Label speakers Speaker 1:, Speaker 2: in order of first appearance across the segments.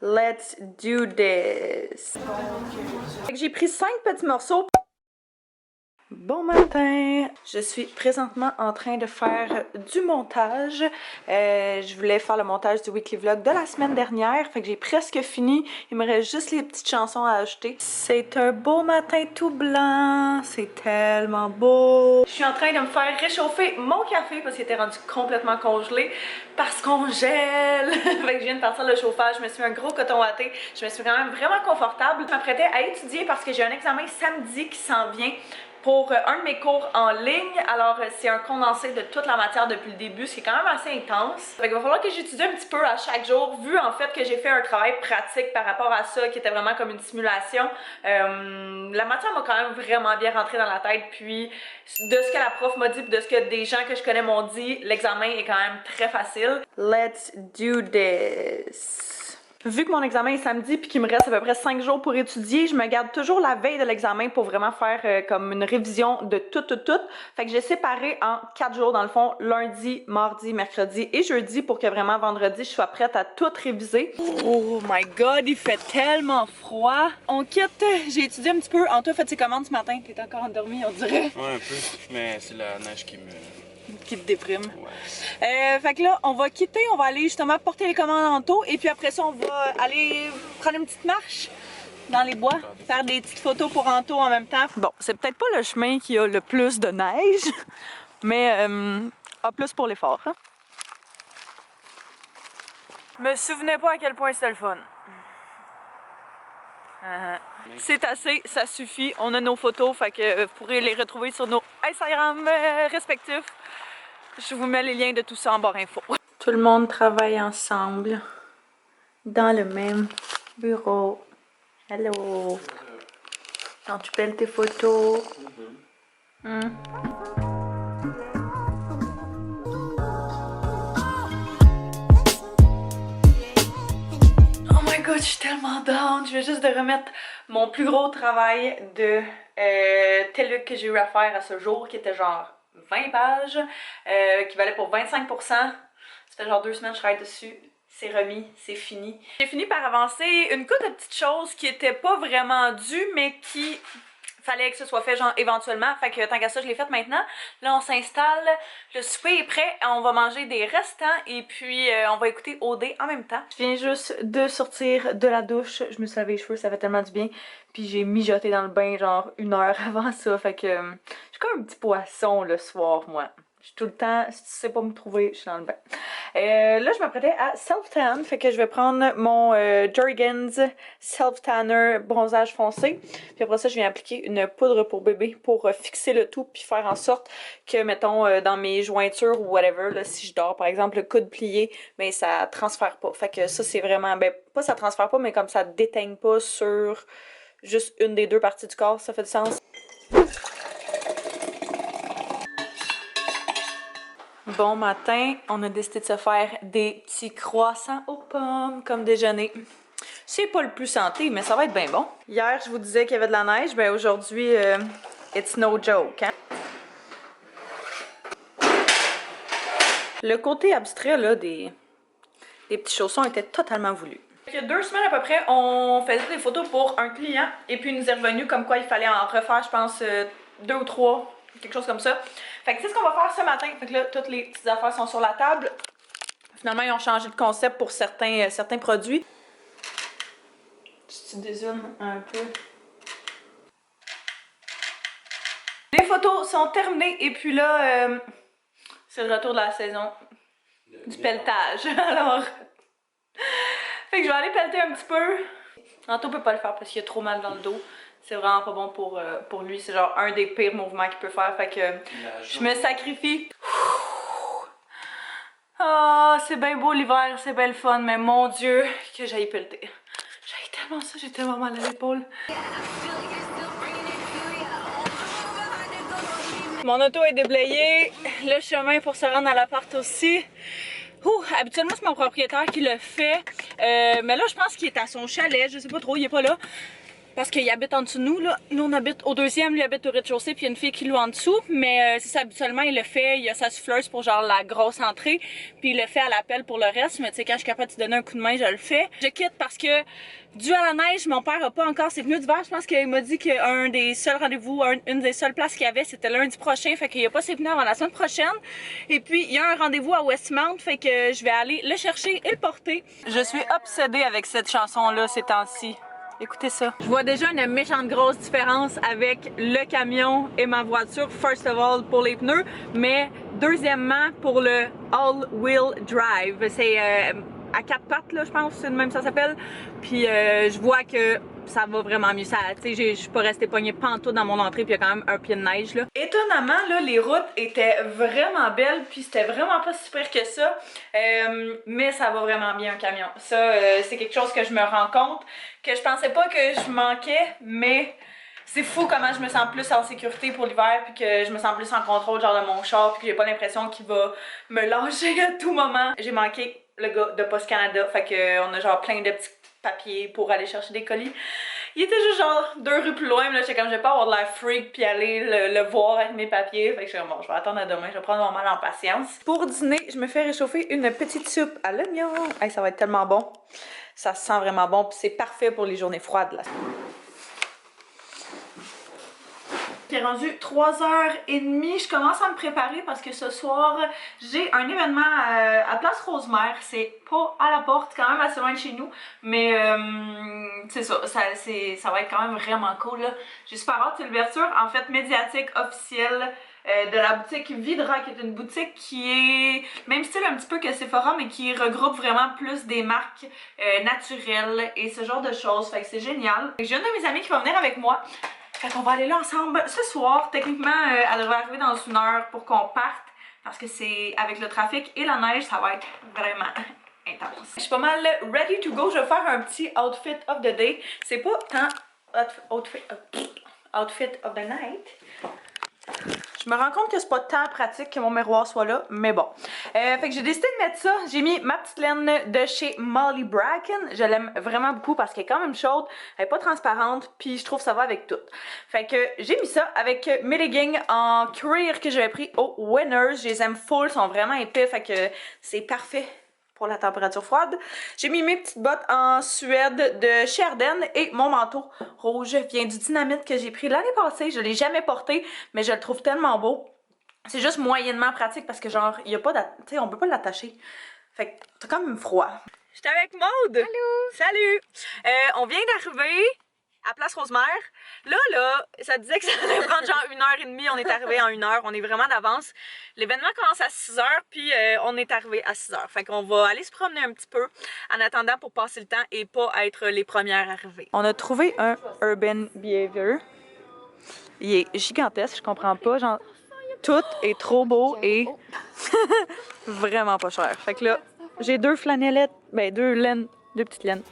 Speaker 1: Let's do this. J'ai pris 5 petits morceaux. Bon matin! Je suis présentement en train de faire du montage. Je voulais faire le montage du weekly vlog de la semaine dernière, fait que j'ai presque fini. Il me reste juste les petites chansons à ajouter. C'est un beau matin tout blanc, c'est tellement beau. Je suis en train de me faire réchauffer mon café parce qu'il était rendu complètement congelé parce qu'on gèle. Fait que je viens de partir le chauffage, je me suis mis un gros coton watté. Je me suis quand même vraiment confortable. Je m'apprêtais à étudier parce que j'ai un examen samedi qui s'en vient pour un de mes cours en ligne. Alors c'est un condensé de toute la matière depuis le début, ce qui est quand même assez intense. Fait qu'il va falloir que j'étudie un petit peu à chaque jour, vu en fait que j'ai fait un travail pratique par rapport à ça, qui était vraiment comme une simulation. La matière m'a quand même vraiment bien rentré dans la tête, puis de ce que la prof m'a dit, puis de ce que des gens que je connais m'ont dit, l'examen est quand même très facile. Let's do this! Vu que mon examen est samedi puis qu'il me reste à peu près 5 jours pour étudier, je me garde toujours la veille de l'examen pour vraiment faire comme une révision de tout. Fait que j'ai séparé en 4 jours dans le fond, lundi, mardi, mercredi et jeudi pour que vraiment vendredi je sois prête à tout réviser. Oh my god, il fait tellement froid. On quitte, j'ai étudié un petit peu. Anto a fait ses commandes ce matin, t'es encore endormi on dirait.
Speaker 2: Ouais un peu, mais c'est la neige qui
Speaker 1: te déprime.
Speaker 2: Ouais.
Speaker 1: Fait que là, on va quitter, on va aller justement porter les commandes en auto et puis après ça, on va aller prendre une petite marche dans les bois, faire des petites photos pour Anto en même temps. Bon, c'est peut-être pas le chemin qui a le plus de neige, mais a plus pour l'effort. Hein? Je me souvenais pas à quel point c'était le fun. C'est assez, ça suffit. On a nos photos, fait que vous pourrez les retrouver sur nos Instagram respectifs. Je vous mets les liens de tout ça en barre info. Tout le monde travaille ensemble dans le même bureau. Hello. Quand tu pelles tes photos. Oh my god, je suis tellement down. Je viens juste de remettre mon plus gros travail de TELUC que j'ai eu à faire à ce jour, qui était genre 20 pages, qui valait pour 25%. Ça fait genre 2 semaines que je travaille dessus. C'est remis, c'est fini. J'ai fini par avancer une couple de petites choses qui étaient pas vraiment dues, mais qui fallait que ce soit fait genre éventuellement. Fait que tant qu'à ça, je l'ai fait maintenant. Là, on s'installe, le souper est prêt, on va manger des restants et puis on va écouter OD en même temps. Je viens juste de sortir de la douche, je me suis lavé les cheveux, ça fait tellement du bien. Puis j'ai mijoté dans le bain genre 1 heure avant ça, fait que je suis comme un petit poisson le soir, moi. Je suis tout le temps, si tu sais pas me trouver, je suis dans le bain. Là, je m'apprêtais à self-tan, fait que je vais prendre mon Jergens Self-Tanner bronzage foncé. Puis après ça, je viens appliquer une poudre pour bébé pour fixer le tout, puis faire en sorte que, mettons, dans mes jointures ou whatever, là, si je dors, par exemple, le coude plié, ben ça transfère pas. Fait que ça, c'est vraiment, ben pas ça transfère pas, mais comme ça déteigne pas sur juste une des deux parties du corps, ça fait du sens. Bon matin, on a décidé de se faire des petits croissants aux pommes comme déjeuner. C'est pas le plus santé, mais ça va être bien bon. Hier, je vous disais qu'il y avait de la neige, ben aujourd'hui, it's no joke, hein? Le côté abstrait, là, des petits chaussons était totalement voulu. Il y a 2 semaines à peu près, on faisait des photos pour un client, et puis il nous est revenu comme quoi il fallait en refaire, je pense, 2 ou 3, quelque chose comme ça. Fait que c'est ce qu'on va faire ce matin. Fait que là, toutes les petites affaires sont sur la table. Finalement, ils ont changé de concept pour certains produits. Tu dézoomes un peu. Les photos sont terminées et puis là, c'est le retour de la saison du pelletage. Alors, fait que je vais aller pelleter un petit peu. Anto peut pas le faire parce qu'il a trop mal dans le dos. C'est vraiment pas bon pour lui. C'est genre un des pires mouvements qu'il peut faire. Fait que je me sacrifie. Ah, c'est bien beau l'hiver, c'est bien le fun, mais mon Dieu, que j'aille pelleter. J'aille tellement ça, j'ai tellement mal à l'épaule. Mon auto est déblayée, le chemin pour se rendre à l'appart aussi. Habituellement, c'est mon propriétaire qui le fait, mais là, je pense qu'il est à son chalet, je sais pas trop, il est pas là. parce qu'il habite en dessous de nous, là. Nous, on habite au deuxième, lui habite au rez-de-chaussée, puis il y a une fille qui loue en dessous. Mais c'est ça, habituellement, il le fait, il a sa souffleuse pour genre la grosse entrée, puis il le fait à l'appel pour le reste. Mais tu sais, quand je suis capable de te donner un coup de main, je le fais. Je quitte parce que, dû à la neige, mon père a pas encore ses pneus d'hiver. Je pense qu'il m'a dit qu'un des seuls rendez-vous, une des seules places qu'il y avait, c'était lundi prochain. Fait qu'il y a pas ses pneus avant la semaine prochaine. Et puis, il y a un rendez-vous à Westmount, fait que je vais aller le chercher et le porter. Je suis obsédée avec cette chanson-là ces temps-ci. Écoutez ça. Je vois déjà une méchante grosse différence avec le camion et ma voiture. First of all, pour les pneus, mais deuxièmement, pour le all-wheel drive. C'est à 4 pattes, là, je pense, c'est de même ça s'appelle. Puis je vois que ça va vraiment mieux. Tu sais, je suis pas restée pognée pantoute dans mon entrée, puis il y a quand même un pied de neige, là. Étonnamment, là, les routes étaient vraiment belles, puis c'était vraiment pas si pire que ça. Mais ça va vraiment bien un camion. Ça, c'est quelque chose que je me rends compte, que je pensais pas que je manquais, mais c'est fou comment je me sens plus en sécurité pour l'hiver, puis que je me sens plus en contrôle genre de mon char, puis que j'ai pas l'impression qu'il va me lâcher à tout moment. J'ai manqué le gars de Post Canada, fait que on a genre plein de petits papiers pour aller chercher des colis. Il était juste genre 2 rues plus loin, mais là j'étais comme je vais pas avoir de l'air freak puis aller le voir avec mes papiers. Fait que je suis comme bon, je vais attendre à demain, je vais prendre mon mal en patience. Pour dîner, je me fais réchauffer une petite soupe à l'oignon. Hey, ça va être tellement bon. Ça sent vraiment bon, puis c'est parfait pour les journées froides là. J'ai rendu 3h30, je commence à me préparer parce que ce soir, j'ai un événement à Place Rosemère. C'est pas à la porte, quand même assez loin de chez nous, mais c'est ça, ça va être quand même vraiment cool, là. J'ai super hâte, c'est l'ouverture, en fait, médiatique officielle de la boutique Vidra, qui est une boutique qui est même style un petit peu que Sephora, mais qui regroupe vraiment plus des marques naturelles et ce genre de choses, fait que c'est génial. J'ai une de mes amies qui va venir avec moi. Fait qu'on va aller là ensemble ce soir. Techniquement, elle devrait arriver dans 1 heure pour qu'on parte. Parce que c'est avec le trafic et la neige, ça va être vraiment intense. Je suis pas mal ready to go. Je vais faire un petit outfit of the day. C'est pas tant outfit of the night. Je me rends compte que c'est pas tant pratique que mon miroir soit là, mais bon. Fait que j'ai décidé de mettre ça. J'ai mis ma petite laine de chez Molly Bracken. Je l'aime vraiment beaucoup parce qu'elle est quand même chaude, elle est pas transparente, puis je trouve que ça va avec tout. Fait que j'ai mis ça avec mes leggings en cuir que j'avais pris au Winners. Je les aime full, sont vraiment épais, fait que c'est parfait pour la température froide. J'ai mis mes petites bottes en suède de chez Ardennes et mon manteau rouge vient du Dynamite que j'ai pris l'année passée. Je l'ai jamais porté, mais je le trouve tellement beau. C'est juste moyennement pratique parce que genre, il y a pas tu sais, on peut pas l'attacher. Fait que t'as quand même froid. J'étais avec Maude! Allô! Salut! On vient d'arriver à Place Rosemère. Là, ça disait que ça allait prendre genre 1h30. On est arrivé en 1h. On est vraiment d'avance. L'événement commence à 6h, puis on est arrivé à 6h. Fait qu'on va aller se promener un petit peu en attendant pour passer le temps et pas être les premières arrivées. On a trouvé un Urban Behavior. Il est gigantesque, je comprends pas. Genre, tout est trop beau et vraiment pas cher. Fait que là, j'ai 2 flanellettes, ben 2 laines, 2 petites laines.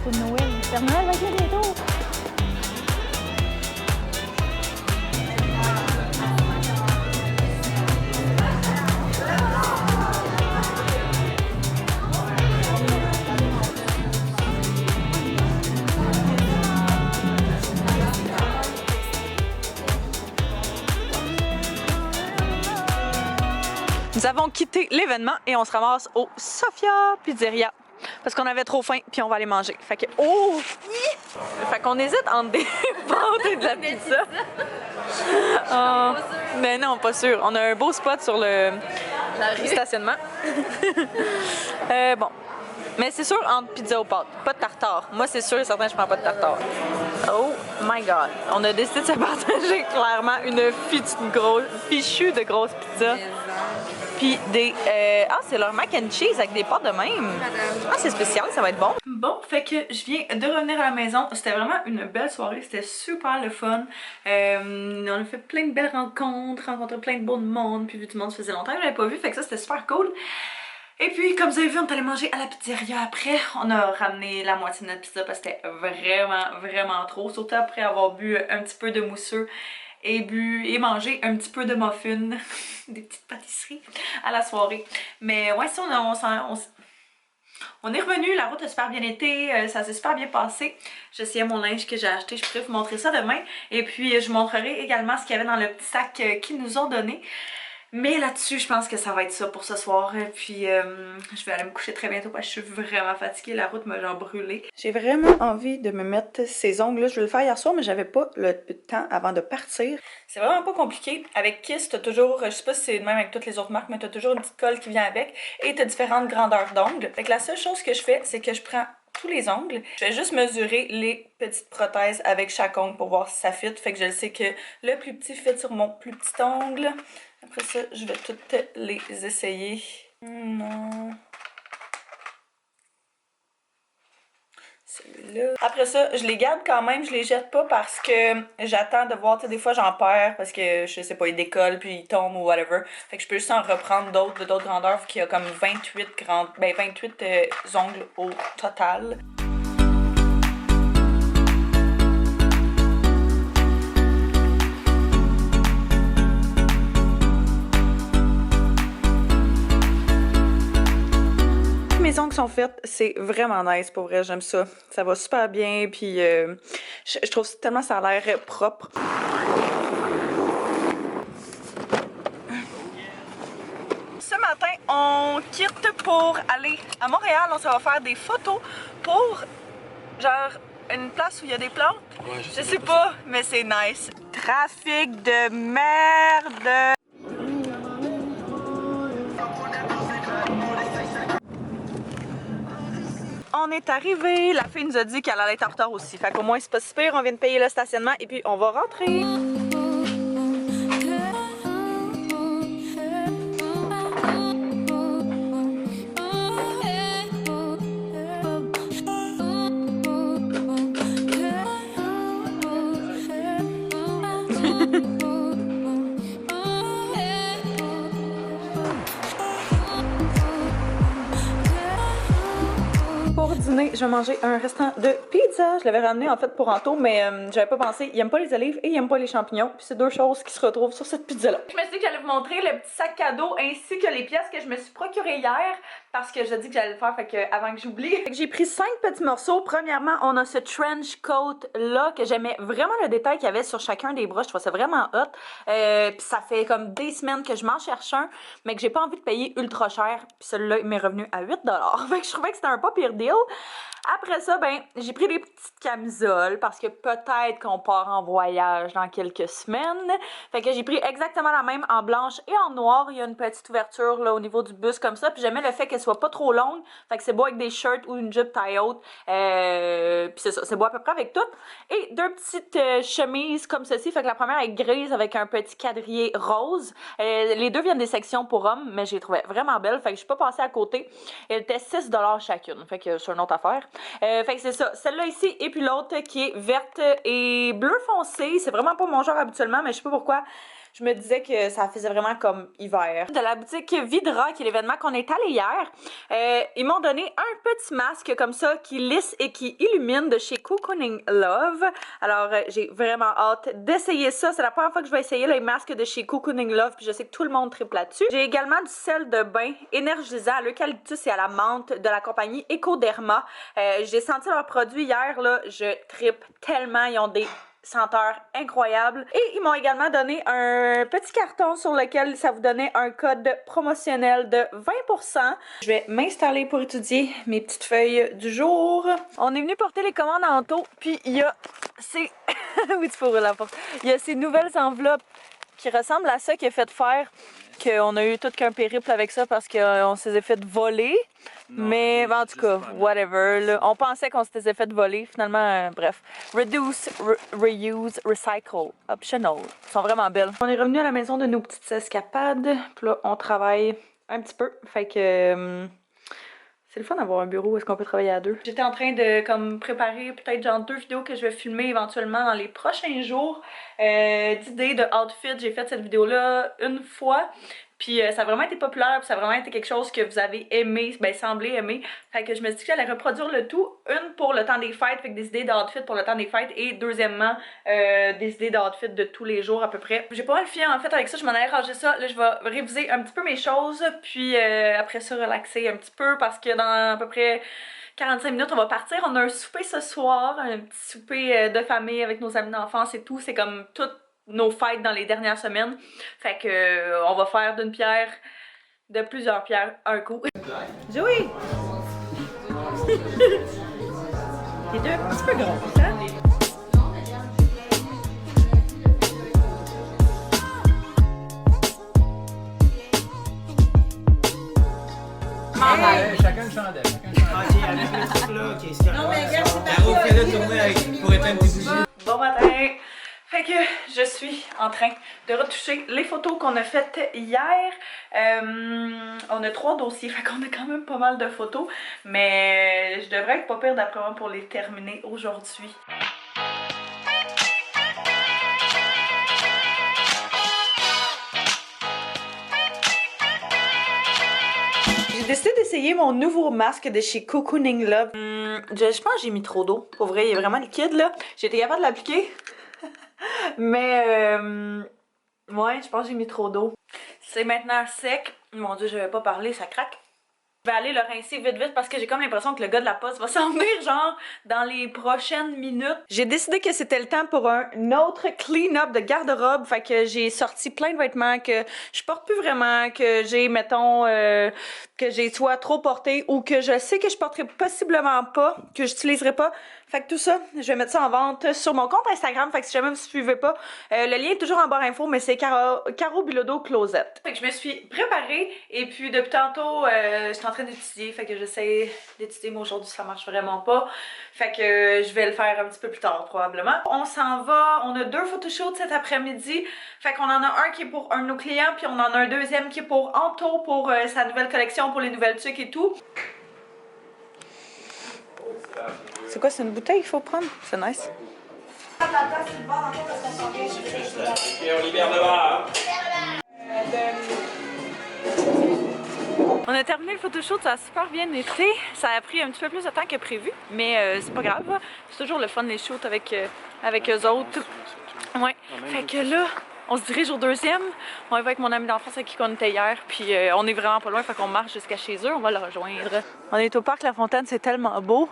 Speaker 1: De Noël. Le Père Noël va être là bientôt. Nous avons quitté l'événement et on se ramasse au Sofia Pizzeria. Parce qu'on avait trop faim, puis on va aller manger. Fait que, oh! Fait qu'on hésite entre des pâtes et de la pizza. Mais non, pas sûr. On a un beau spot sur le stationnement. Bon. Mais c'est sûr, entre pizza aux pâtes. Pas de tartare. Moi, c'est sûr et certain, je prends pas de tartare. Oh my god. On a décidé de se partager clairement une fichue de grosse pizza. Puis des... c'est leur mac and cheese avec des pâtes de même. Ah, c'est spécial, ça va être bon. Bon, fait que je viens de revenir à la maison. C'était vraiment une belle soirée, c'était super le fun. On a fait plein de belles rencontré plein de beau monde, puis vu tout le monde, ça faisait longtemps que je l'avais pas vu, fait que ça c'était super cool. Et puis, comme vous avez vu, on est allé manger à la pizzeria après. On a ramené la moitié de notre pizza parce que c'était vraiment trop. Surtout après avoir bu un petit peu de mousseux et mangé un petit peu de muffins, des petites pâtisseries à la soirée. Mais ouais, ça, On est revenu, la route a super bien été, ça s'est super bien passé. J'essayais mon linge que j'ai acheté, je pourrais vous montrer ça demain. Et puis je vous montrerai également ce qu'il y avait dans le petit sac qu'ils nous ont donné. Mais là-dessus, je pense que ça va être ça pour ce soir. Puis je vais aller me coucher très bientôt parce que je suis vraiment fatiguée. La route m'a genre brûlée. J'ai vraiment envie de me mettre ces ongles-là. Je vais le faire hier soir, mais j'avais pas le temps avant de partir. C'est vraiment pas compliqué. Avec Kiss, t'as toujours, je sais pas si c'est le même avec toutes les autres marques, mais t'as toujours une petite colle qui vient avec. Et t'as différentes grandeurs d'ongles. Fait que la seule chose que je fais, c'est que je prends tous les ongles. Je vais juste mesurer les petites prothèses avec chaque ongle pour voir si ça fit. Fait que je sais que le plus petit fit sur mon plus petit ongle. Après ça, je vais toutes les essayer. Non. Celui-là. Après ça, je les garde quand même, je les jette pas parce que j'attends de voir, tu sais, des fois j'en perds parce que, je sais pas, ils décollent puis ils tombent ou whatever. Fait que je peux juste en reprendre d'autres de d'autres grandeurs, qui a comme 28 ongles au total. Mes ongles sont faites, c'est vraiment nice pour vrai, j'aime ça. Ça va super bien, puis je trouve tellement ça a l'air propre. Ce matin, on quitte pour aller à Montréal, on s'en va faire des photos pour genre une place où il y a des plantes.
Speaker 2: Ouais,
Speaker 1: je sais pas, mais c'est nice. Trafic de merde! On est arrivé, la fille nous a dit qu'elle allait être en retard aussi. Fait qu'au moins c'est pas si pire, on vient de payer le stationnement et puis on va rentrer. Pour dîner, je vais manger un restant de pizza. Je l'avais ramené en fait pour Anto, mais j'avais pas pensé. Il aime pas les olives et il aime pas les champignons. Puis c'est deux choses qui se retrouvent sur cette pizza-là. Je me suis dit que j'allais vous montrer le petit sac cadeau ainsi que les pièces que je me suis procurées hier parce que je dis que j'allais le faire, fait que avant que j'oublie. J'ai pris 5 petits morceaux. Premièrement, on a ce trench coat là que j'aimais vraiment le détail qu'il y avait sur chacun des bras. Je trouve ça vraiment hot. Puis ça fait comme des semaines que je m'en cherche un, mais que j'ai pas envie de payer ultra cher. Puis celui-là, il m'est revenu à 8 $. Fait que je trouvais que c'était un pas pire deal. Après ça, ben, j'ai pris des petites camisoles parce que peut-être qu'on part en voyage dans quelques semaines. Fait que j'ai pris exactement la même en blanche et en noir. Il y a une petite ouverture là au niveau du buste comme ça. Puis j'aimais le fait qu'elle soit pas trop longue. Fait que c'est beau avec des shirts ou une jupe taille haute. Puis c'est ça, c'est beau à peu près avec tout. Et deux petites chemises comme ceci. Fait que la première est grise avec un petit quadrillé rose. Les deux viennent des sections pour hommes, mais je les trouvais vraiment belles. Fait que je suis pas passée à côté. Elle était 6 $ chacune. Fait que c'est une autre affaire. Fait que c'est ça. Celle-là ici et puis l'autre qui est verte et bleu foncé. C'est vraiment pas mon genre habituellement, mais je sais pas pourquoi. Je me disais que ça faisait vraiment comme hiver. De la boutique Vidra, qui est l'événement qu'on est allé hier, ils m'ont donné un petit masque comme ça qui lisse et qui illumine de chez Cocooning Love. Alors, j'ai vraiment hâte d'essayer ça. C'est la première fois que je vais essayer les masques de chez Cocooning Love, puis je sais que tout le monde triple là-dessus. J'ai également du sel de bain énergisant à l'eucalyptus et à la menthe de la compagnie Ecoderma. J'ai senti leurs produits hier, là, je tripe tellement. Ils ont des senteurs incroyables. Et ils m'ont également donné un petit carton sur lequel ça vous donnait un code promotionnel de 20%. Je vais m'installer pour étudier mes petites feuilles du jour. On est venu porter les commandes en Anto, puis il y a ces... oui, tu peux ouvrir la porte. Il y a ces nouvelles enveloppes qui ressemblent à ça qui est fait faire, qu'on a eu tout qu'un périple avec ça parce qu'on s'est fait voler. Non, mais en tout cas, whatever. Là. On pensait qu'on s'était fait voler. Finalement, bref. Reduce, reuse, recycle. Optional. Ils sont vraiment belles. On est revenu à la maison de nos petites escapades. Puis là, on travaille un petit peu. Fait que... c'est le fun d'avoir un bureau où est-ce qu'on peut travailler à deux. J'étais en train de comme préparer peut-être genre 2 vidéos que je vais filmer éventuellement dans les prochains jours. D'idées de outfit. J'ai fait cette vidéo-là une fois. Puis ça a vraiment été populaire, puis ça a vraiment été quelque chose que vous avez aimé, ben semblé aimer. Fait que je me suis dit que j'allais reproduire le tout. Une pour le temps des fêtes, fait que des idées d'outfit pour le temps des fêtes. Et deuxièmement, des idées d'outfit de tous les jours à peu près. J'ai pas mal fini en fait avec ça, je m'en allais ranger ça. Là je vais réviser un petit peu mes choses, puis après ça relaxer un petit peu parce que dans à peu près 45 minutes, on va partir. On a un souper ce soir, un petit souper de famille avec nos amis d'enfance et tout. C'est comme toutes nos fêtes dans les dernières semaines. Fait que on va faire d'une pierre, de plusieurs pierres, un coup. Joey! Les deux un petit peu gros, hein?
Speaker 3: Chacun une chandelle. Ok, avec le truc là, ok, c'est correct. Non, mais regarde, c'est pas ça. Fais-le tourner pour éteindre tes bougies.
Speaker 1: Bon matin! Fait que je suis en train de retoucher les photos qu'on a faites hier. On a 3 dossiers, fait qu'on a quand même pas mal de photos. Mais je devrais être pas pire d'après moi pour les terminer aujourd'hui. J'ai décidé d'essayer mon nouveau masque de chez Cocooning Love. Je pense que j'ai mis trop d'eau. Pour vrai, il est vraiment liquide là. J'ai été capable de l'appliquer. Mais ouais, je pense que j'ai mis trop d'eau. C'est maintenant sec. Mon dieu, je vais pas parler, ça craque. Je vais aller le rincer vite vite parce que j'ai comme l'impression que le gars de la poste va s'en venir genre dans les prochaines minutes. J'ai décidé que c'était le temps pour un autre clean-up de garde-robe. Fait que j'ai sorti plein de vêtements que je porte plus vraiment, que j'ai, mettons, que j'ai soit trop porté ou que je sais que je porterai possiblement pas, que j'utiliserai pas. Fait que tout ça, je vais mettre ça en vente sur mon compte Instagram. Fait que si jamais vous ne suivez pas, le lien est toujours en barre info, mais c'est Caro Bilodeau Closet. Fait que je me suis préparée et puis depuis tantôt, je suis en train d'étudier. Fait que j'essaie d'étudier, mais aujourd'hui ça marche vraiment pas. Fait que je vais le faire un petit peu plus tard probablement. On s'en va, on a 2 photoshoots cet après-midi. Fait qu'on en a un qui est pour un de nos clients, puis on en a un deuxième qui est pour Anto, pour sa nouvelle collection, pour les nouvelles tuques et tout. C'est quoi, c'est une bouteille qu'il faut prendre? C'est nice.
Speaker 2: on libère le bar.
Speaker 1: On a terminé le photoshoot, ça a super bien été. Ça a pris un petit peu plus de temps que prévu, mais c'est pas grave. C'est toujours le fun les shoots avec eux autres. Ouais. Fait que là, on se dirige au deuxième. On va avec mon ami d'enfance avec qui on était hier, puis on est vraiment pas loin, fait qu'on marche jusqu'à chez eux, on va le rejoindre. On est au parc La Fontaine, c'est tellement beau.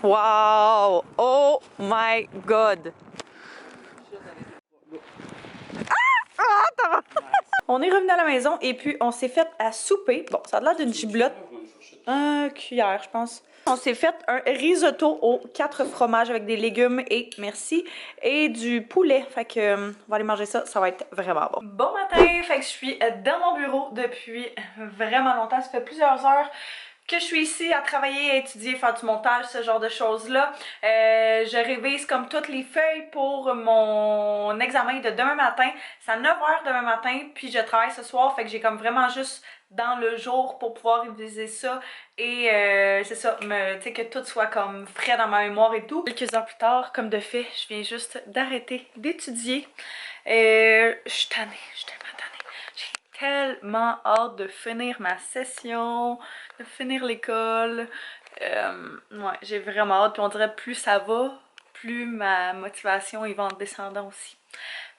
Speaker 1: Wow! Oh my god! On est revenu à la maison et puis on s'est fait à souper. Bon, ça a l'air d'une giblotte. Un cuillère, je pense. On s'est fait un risotto aux 4 fromages avec des légumes et merci. Et du poulet. Fait que on va aller manger ça, ça va être vraiment bon. Bon matin! Fait que je suis dans mon bureau depuis vraiment longtemps. Ça fait plusieurs heures que je suis ici à travailler, à étudier, faire du montage, ce genre de choses-là. Je révise comme toutes les feuilles pour mon examen de demain matin. C'est à 9h demain matin, puis je travaille ce soir, fait que j'ai comme vraiment juste dans le jour pour pouvoir réviser ça. Et c'est ça, tu sais, que tout soit comme frais dans ma mémoire et tout. Quelques heures plus tard, comme de fait, je viens juste d'arrêter d'étudier. Je suis tannée, je suis tellement tannée. J'ai tellement hâte de finir ma session, de finir l'école. Ouais, j'ai vraiment hâte. Puis on dirait plus ça va, plus ma motivation y va en descendant aussi.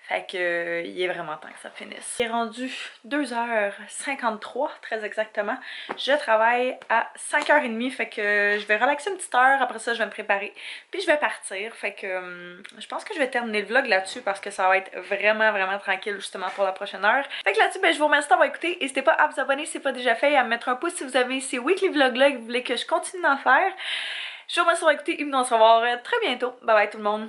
Speaker 1: Fait que il est vraiment temps que ça finisse. Il est rendu 2h53, très exactement. Je travaille à 5h30, fait que je vais relaxer une petite heure. Après ça, je vais me préparer. Puis je vais partir. Fait que je pense que je vais terminer le vlog là-dessus parce que ça va être vraiment, vraiment tranquille justement pour la prochaine heure. Fait que là-dessus, ben, je vous remercie d'avoir écouté. N'hésitez pas à vous abonner si ce n'est pas déjà fait et à me mettre un pouce si vous avez ces weekly vlogs-là et que vous voulez que je continue d'en faire. Je vous remercie d'avoir écouté et on se revoit très bientôt. Bye bye tout le monde!